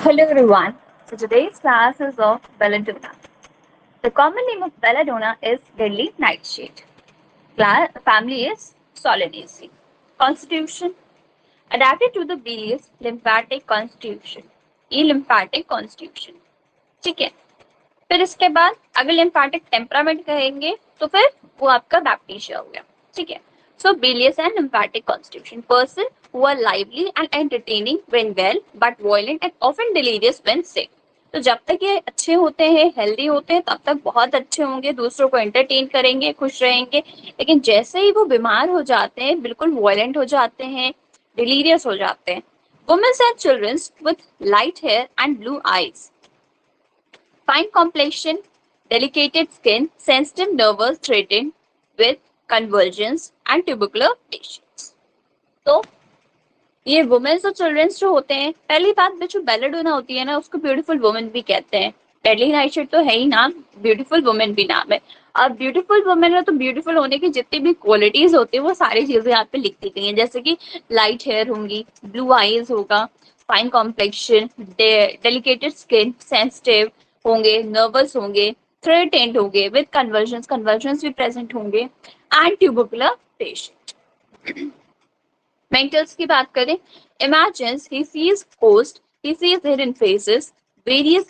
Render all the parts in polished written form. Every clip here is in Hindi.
Hello everyone. So today's class is of belladonna. The common name of belladonna is deadly nightshade. Family is Solanaceae. Constitution adapted to the bilious lymphatic constitution. ये lymphatic constitution. ठीक है. फिर इसके बाद अगर lymphatic temperament कहेंगे तो फिर वो आपका बैक्टीरिया हो गया. ठीक है. So bilious and lymphatic constitution. Person who are lively and entertaining when well, but violent and often delirious when sick. तो जब तक ये अच्छे होते हैं, हेल्दी होते हैं, तब तक बहुत अच्छे होंगे, दूसरों को एंटरटेन करेंगे, खुश रहेंगे. लेकिन जैसे ही वो बीमार हो जाते हैं, बिल्कुल वायलेंट हो जाते हैं, डिलीरियस हो जाते हैं. Women and children with light hair and blue eyes, fine complexion, delicate skin, sensitive nerves threatened with convulsions and tubercular patients. तो ये वुमेन्स और चिल्ड्रंस जो होते हैं, पहली बात जो बेलेडोना होती है ना, उसको ब्यूटीफुल वुमेन भी कहते हैं. डेडली नाइटशेड तो है ही नाम, ब्यूटीफुल वुमेन भी नाम है. अब ब्यूटीफुल वुमेन है तो ब्यूटीफुल होने की जितनी भी क्वालिटीज होती है वो सारी चीजें यहाँ पे लिख दी गई हैं. जैसे कि लाइट हेयर होंगी, ब्लू आईज होगा, fine complexion, delicated skin, sensitive होंगे, नर्वस होंगे, थ्रेटेंड होंगे विद कन्वर्जन्स भी प्रेजेंट होंगे, एंड ट्यूबरकुलर पेशेंट. मेंटल्स की बात करें, imagines he sees ghosts, he sees hidden faces, various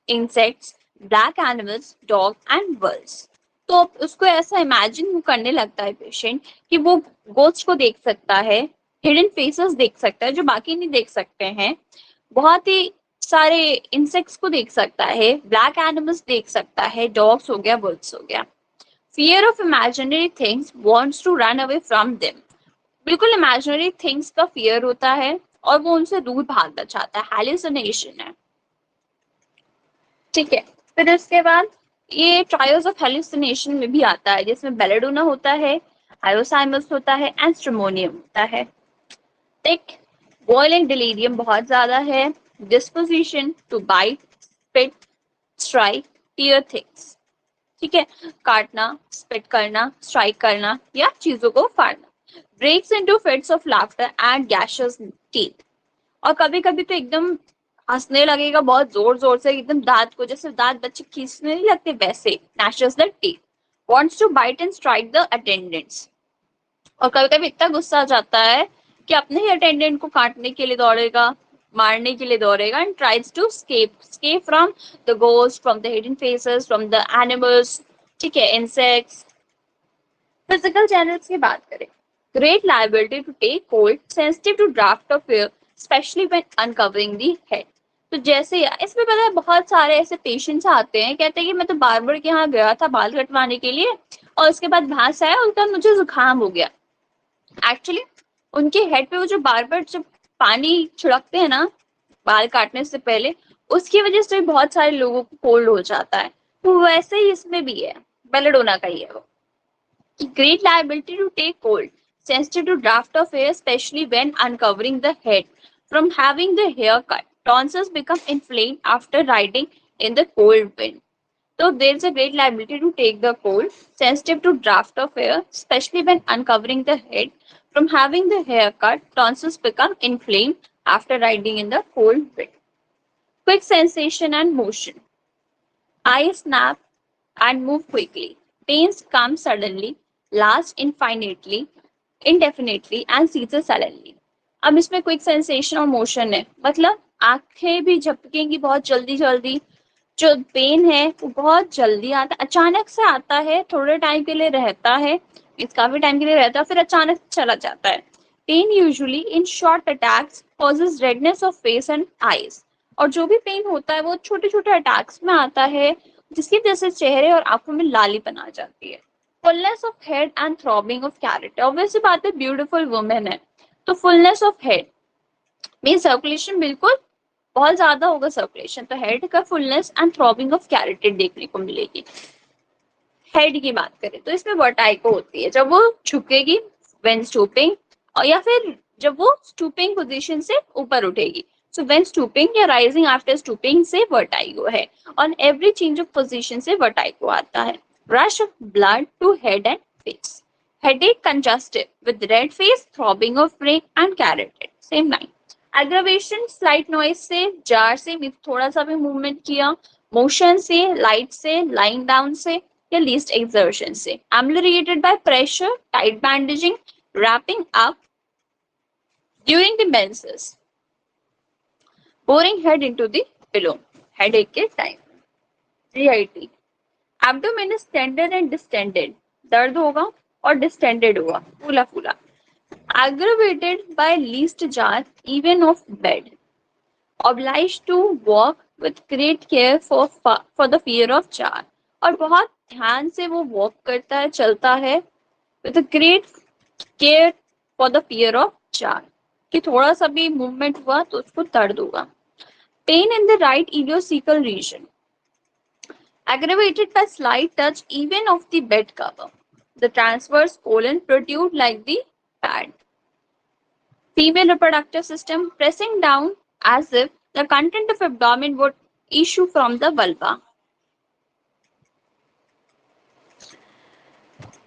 insects, black animals, dog and birds. तो उसको ऐसा इमेजिन करने लगता है पेशेंट कि वो गोस्ट को देख सकता है, हिडन फेसेस देख सकता है जो बाकी नहीं देख सकते हैं, बहुत ही सारे इंसेक्ट्स को देख सकता है, ब्लैक एनिमल्स देख सकता है, डॉग्स हो गया, बर्ड्स हो गया. Fear of imaginary things wants to run away from them. बिल्कुल इमेजिनरी थिंग्स का फियर होता है और वो उनसे दूर भागना चाहता है, हैलुसिनेशन है. ठीक है. फिर उसके बाद ये ट्रायल्स ऑफ हैलुसिनेशन में भी आता है, जिसमें बेलेडोना होता है, हाइपोसाइमस होता है एंड स्ट्रेमोनियम होता है. ठीक. वॉयलेंट डिलीरियम बहुत ज्यादा है. Disposition to bite, spit, strike, tear things. ठीक है. काटना, स्पिट करना, स्ट्राइक करना या चीजों को फाड़ना. breaks into fits of laughter and gashes teeth. और कभी कभी तो एकदम हंसने लगेगा बहुत जोर जोर से, एकदम दांत को, जैसे दांत बच्चे खींचने नहीं लगते वैसे. gnashes the teeth. wants to bite and strike the attendants. और कभी कभी इतना गुस्सा आ जाता है कि अपने ही अटेंडेंट को काटने के लिए दौड़ेगा, मारने के लिए दौड़ेगा. and tries to escape from the ghost, from the hidden faces, from the animals. ठीक है. insects. फिजिकल चैनल्स की बात करें, great liability to take cold, sensitive to draft of air, especially when uncovering the head. तो जैसे इसमें पता है बहुत सारे ऐसे पेशेंट्स आते हैं, कहते हैं कि मैं तो बार्बर के यहाँ गया था बाल कटवाने के लिए और उसके बाद भांस आया, उसका मुझे जुकाम हो गया. एक्चुअली उनके हेड पे वो जो बार्बर जब पानी छिड़कते हैं ना बाल काटने से पहले, उसकी वजह से बहुत सारे लोगों को कोल्ड हो जाता है. तो वैसे ही इसमें भी है, बेलेडोना का ही है वो. Great liability to take cold, sensitive to draft of air, especially when uncovering the head. From having the hair cut, tonsils become inflamed after riding in the cold wind. So there is a great liability to take the cold, sensitive to draft of air, especially when uncovering the head. From having the hair cut, tonsils become inflamed after riding in the cold wind. Quick sensation and motion. Eyes snap and move quickly. Pains come suddenly, last indefinitely and ceases suddenly. अब इसमें क्विक सेंसेशन और मोशन है, मतलब आंखें भी झपकेंगी बहुत जल्दी जल्दी. जो पेन है वो बहुत जल्दी आता है, अचानक से आता है, थोड़े टाइम के लिए रहता है, काफी टाइम के लिए रहता है, फिर अचानक चला जाता है. Pain usually in short attacks causes redness of face and eyes. और जो भी पेन होता है वो छोटे छोटे अटैक्स में आता है, जिसकी वजह से चेहरे और आंखों में लालीपन आ जाती है. Fullness of head and throbbing of character. Obviously बात है, ब्यूटीफुल वुमेन है तो fullness of head mean circulation बिल्कुल बहुत ज्यादा होगा सर्कुलेशन, तो हेड का fullness and throbbing of character देखने को मिलेगी. हेड की बात करें तो इसमें वर्टाइगो होती है जब वो झुकेगी व्हेन स्टूपिंग, और या फिर जब वो स्टूपिंग पोजीशन से ऊपर उठेगी. So when stooping या rising after stooping से vertigo है. On every change of position से vertigo आता है. Rush of blood to head and face. Headache congestive with red face, throbbing of brain and carotid. Same line. Aggravation slight noise से, जार से थोड़ा सा भी मूवमेंट किया, मोशन से, लाइट से, लाइंग डाउन से या लीस्ट एक्सर्शन से। Ameliorated by pressure, tight bandaging, wrapping up during the menses, boring head into the pillow, headache के time. GIT, abdomen is tender and distended, दर्द होगा और distended होगा, फूला फूला। Aggravated by least jar even of bed, obliged to walk with great care for the fear of jar, और बहुत ध्यान से वो वॉक करता है, चलता है, with a great care for the fear of jar, कि थोड़ा सा भी मूवमेंट हुआ तो उसको दर्द होगा। Pain in the right ileocecal region, aggravated by slight touch even of the bed cover, the transverse colon protrude like the pad। Female reproductive system, pressing down as if the content of abdomen would issue from the vulva।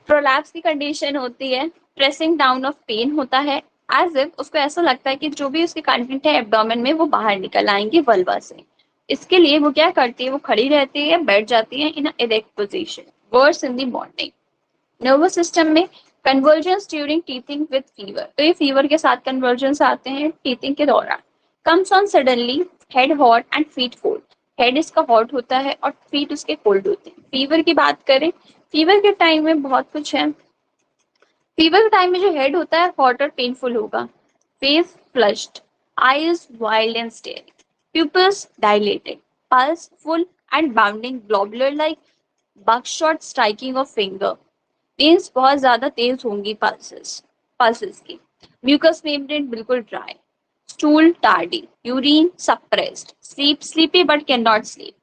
Prolapse की कंडीशन होती है, प्रेसिंग डाउन ऑफ पेन होता है, एज इफ उसको ऐसा लगता है कि जो भी उसके कंटेंट है एब्डोमेन में वो बाहर निकल आएंगे वल्वा से। इसके लिए वो क्या करती है, वो खड़ी रहती है, बैठ जाती है in erect position, worse in the morning. Nervous system में convergence during teething with fever, तो ये फीवर के साथ कन्वर्जेंस आते हैं टीथिंग के दौरान। Comes on suddenly, head hot and feet cold, head इसका हॉट होता है और फीट उसके कोल्ड होते हैं। फीवर की बात करें, फीवर के टाइम में बहुत कुछ है। फीवर के टाइम में जो हेड होता है हॉट और पेनफुल होगा, face flushed, eyes wild and steering, pupils dilated, pulse full and bounding globular like buckshot striking of finger, means बहुत ज्यादा तेज होंगी पल्सेस की। म्यूकस मेम्ब्रेन बिल्कुल dry, stool tardy, urine suppressed, sleepy but can not sleep.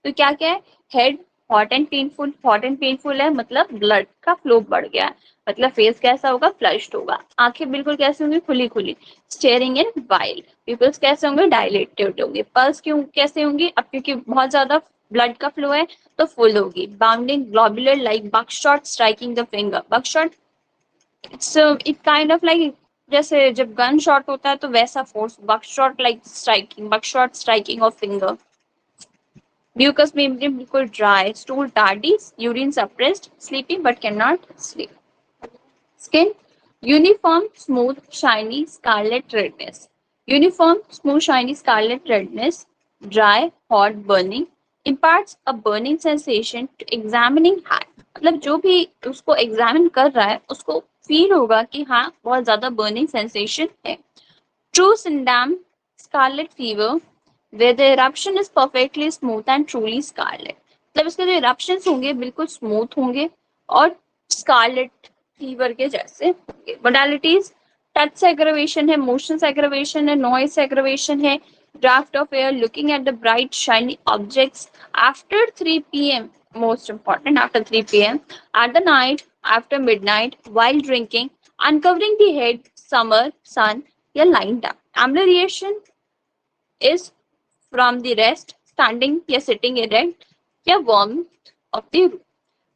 तो क्या क्या है, head hot and painful, hot and painful है मतलब ब्लड का फ्लो बढ़ गया है, मतलब फेस कैसा होगा, फ्लश्ड होगा। आंखें बिल्कुल कैसे होंगी, खुली खुली, स्टेयरिंग इन वाइल्ड, पीपल्स कैसे होंगे, डायलेटेड होंगे। पल्स क्यों कैसे होंगी, अब क्योंकि बहुत ज्यादा ब्लड का फ्लो है तो फुल होगी। Bounding globular like buckshot striking the finger, buckshot it kind of like जैसे जब गन शॉट होता है तो वैसा force, buckshot like striking, buckshot striking of finger. Mucous membrane बिल्कुल dry, stool tardy, urine suppressed, sleepy but can not sleep. Skin uniform smooth shiny scarlet redness, uniform smooth shiny scarlet redness, dry hot burning, imparts a burning sensation to examining hand, मतलब जो भी उसको एग्जामिन कर रहा है उसको फील होगा कि हाँ बहुत ज्यादा बर्निंग सेंसेशन है। True Sydenham scarlet fever where the eruption is perfectly smooth and truly scarlet, मतलब इसके जो eruptions होंगे बिल्कुल स्मूथ होंगे और स्कारलेट फीवर के जैसे होंगे। मोडालिटीज, टच से एग्रवेशन है, मोशन से एग्रवेशन है, नॉइज से एग्रवेशन है, draft of air, looking at the bright shiny objects after 3 p.m, most important, after 3 p.m, at the night, after midnight, while drinking, uncovering the head, summer sun या lying down। Ambulation is from the rest, standing या sitting erect या warmth of the room।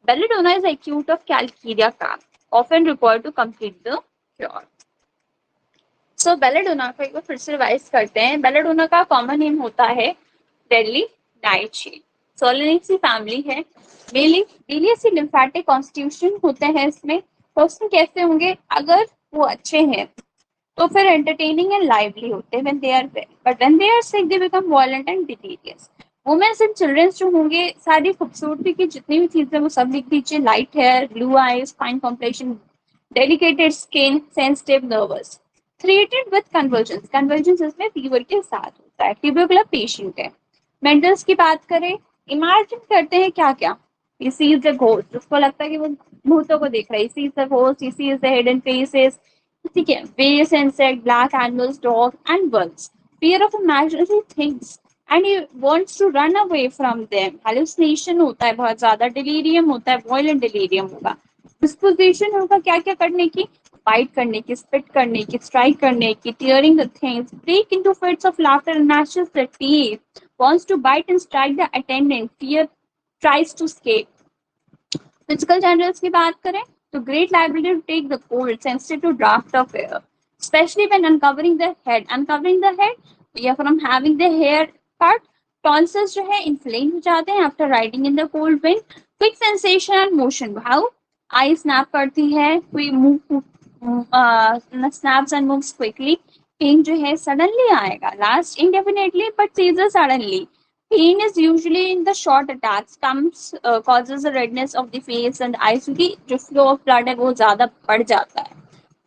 Belladonna is acute of calcaria calf, often required to complete the cure। So belladonna को एक बार फिर से रिवाइज करते हैं। बेलाडोना का कॉमन नेम होता है डेडली नाइटशेड, सोलेनेसी फैमिली है, बिलियसी लिम्फेटिक कॉन्स्टिट्यूशन होते हैं इसमें। पर्सन कैसे होंगे, अगर वो अच्छे हैं तो फिर एंटरटेनिंग एंड लाइवली होते हैं when they are well, but when they are sick they become violent and delirious. Womens and childrens जो होंगे, सारी खूबसूरती की जितनी भी चीजें वो सब लिख दीजिए, light hair, blue eyes, fine complexion, delicated skin, sensitive, nervous. Created with convergence, convergence इसमें फीवर के साथ होता है, ट्यूबरकुलर पेशेंट है। मेंटल्स की बात करें, इमेजिन करते हैं क्या क्या, he sees the ghost, उसको लगता है कि वो भूतों को देख रहा है, he sees the ghost, he sees the hidden faces, ठीक है, various insect, black animals, dog and birds, fear of imaginary things and he wants to run away from them, hallucination होता है बहुत ज्यादा, delirium होता है, violent delirium होगा, disposition होगा क्या क्या करने की, फाइट करने की, स्पिट करने की, स्ट्राइक करने की, tearing the things, break into fits of laughter and gnashes the teeth, wants to bite and strike the attendant, fear tries to escape। Physical generals की बात करें तो great liability to take the cold, sensitive to draught of air, especially when uncovering the head. Uncovering the head या from having the hair cut, tonsils जो है inflamed हो जाते हैं after riding in the cold wind. Quick sensation and motion. How? Eye snap करती है, we move snaps and moves quickly. Pain जो है suddenly आएगा, last indefinitely but ceases suddenly. Pain is usually in the short attacks, comes causes the redness of the face and eyes क्योंकि जो flow of blood है वो ज़्यादा बढ़ जाता है.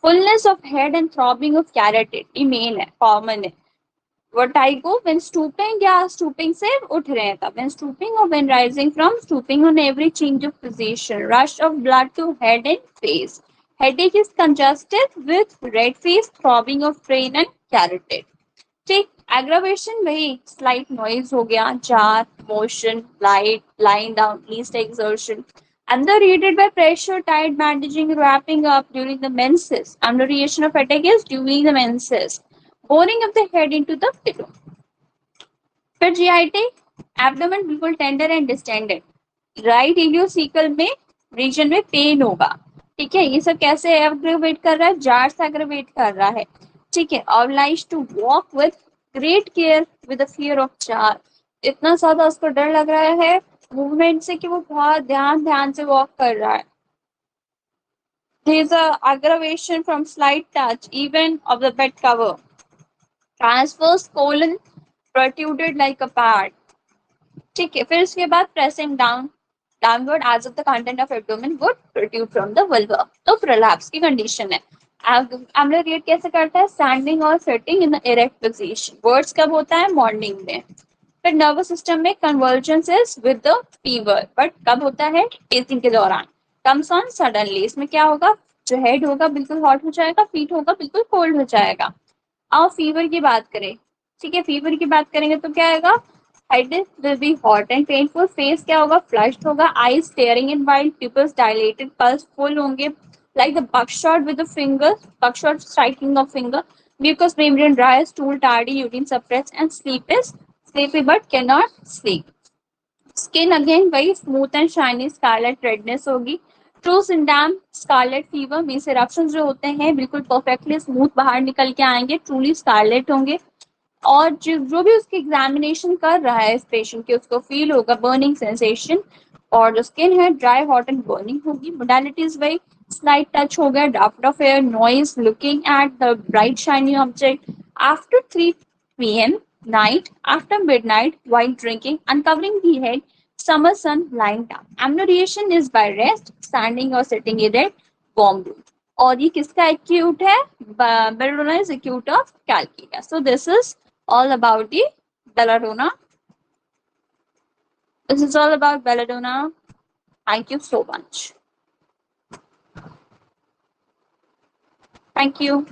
Fullness of head and throbbing of carotid, ये main है, common है. Vertigo when stooping या stooping से उठ रहे हैं तब, when stooping or when rising from stooping on every change of position, rush of blood to head and face. Headache is congested with red face, throbbing of brain and carotid. ठीक, aggravation वही slight noise हो गया, jar, motion, light, lying down, least exertion. Underrated by pressure, tight bandaging, wrapping up during the menses. Underration of headache is during the menses. Boring of the head into the pillow. फिर GIT, एब्डोमेन बिल्कुल tender and distended. Right ileocaecal में रीजन में पेन होगा. ठीक है, ये सब कैसे एग्रेवेट कर रहा है, जार से एग्रेवेट कर रहा है. ठीक है, obliged to walk with great care with fear of jar. इतना ज्यादा उसको डर लग रहा है मूवमेंट से कि वो बहुत ध्यान से वॉक कर रहा है. There is a aggravation from slight touch even of the bed cover. Transverse colon protruded like a pad. ठीक है, फिर उसके बाद pressing down downward as if the content of abdomen would protrude from the vulva. तो prolapse की condition है. Ambulate कैसे करता है, standing और sitting in the erect position. Words कब होता है, morning में. फिर नर्वस सिस्टम में convergence is with the fever, but कब होता है, टेस्टिंग के दौरान. कम्स ऑन सडनली, इसमें क्या होगा, जो हेड होगा बिल्कुल हॉट हो जाएगा, फीट होगा बिल्कुल कोल्ड हो जाएगा. और फीवर की बात करें, ठीक है, फीवर की बात करेंगे तो क्या आएगा, head will be hot and painful, face क्या होगा, फ्लश्ड होगा, आईज स्टेयरिंग इन wide, pupils dilated, pulse full होंगे, like the buckshot with the finger, buckshot striking of finger, mucous membrane dry, stool tardy, urine suppressed, and sleep is sleepy but cannot sleep. Skin again वही smooth and shiny, scarlet redness होगी. True symptom scarlet fever means eruptions जो होते हैं बिल्कुल perfectly smooth बाहर निकल के आएंगे, truly scarlet होंगे. और जो भी उसकी एग्जामिनेशन कर रहा है इस पेशेंट की, उसको फील होगा बर्निंग सेंसेशन, और जो स्किन है ड्राई हॉट एंड बर्निंग होगी. मोडालिटीज वही स्लाइट टच हो गया, draft of air, noise, looking at the bright shiny object after 3 p.m. night, after midnight, while drinking, uncovering the head, summer sun, lying down. Amnoriation is by rest, standing or sitting erect, warm room. और ये किसका एक्यूट है, belladonna is acute of calcaria. So this is all about the belladonna. This is all about belladonna. Thank you so much. Thank you.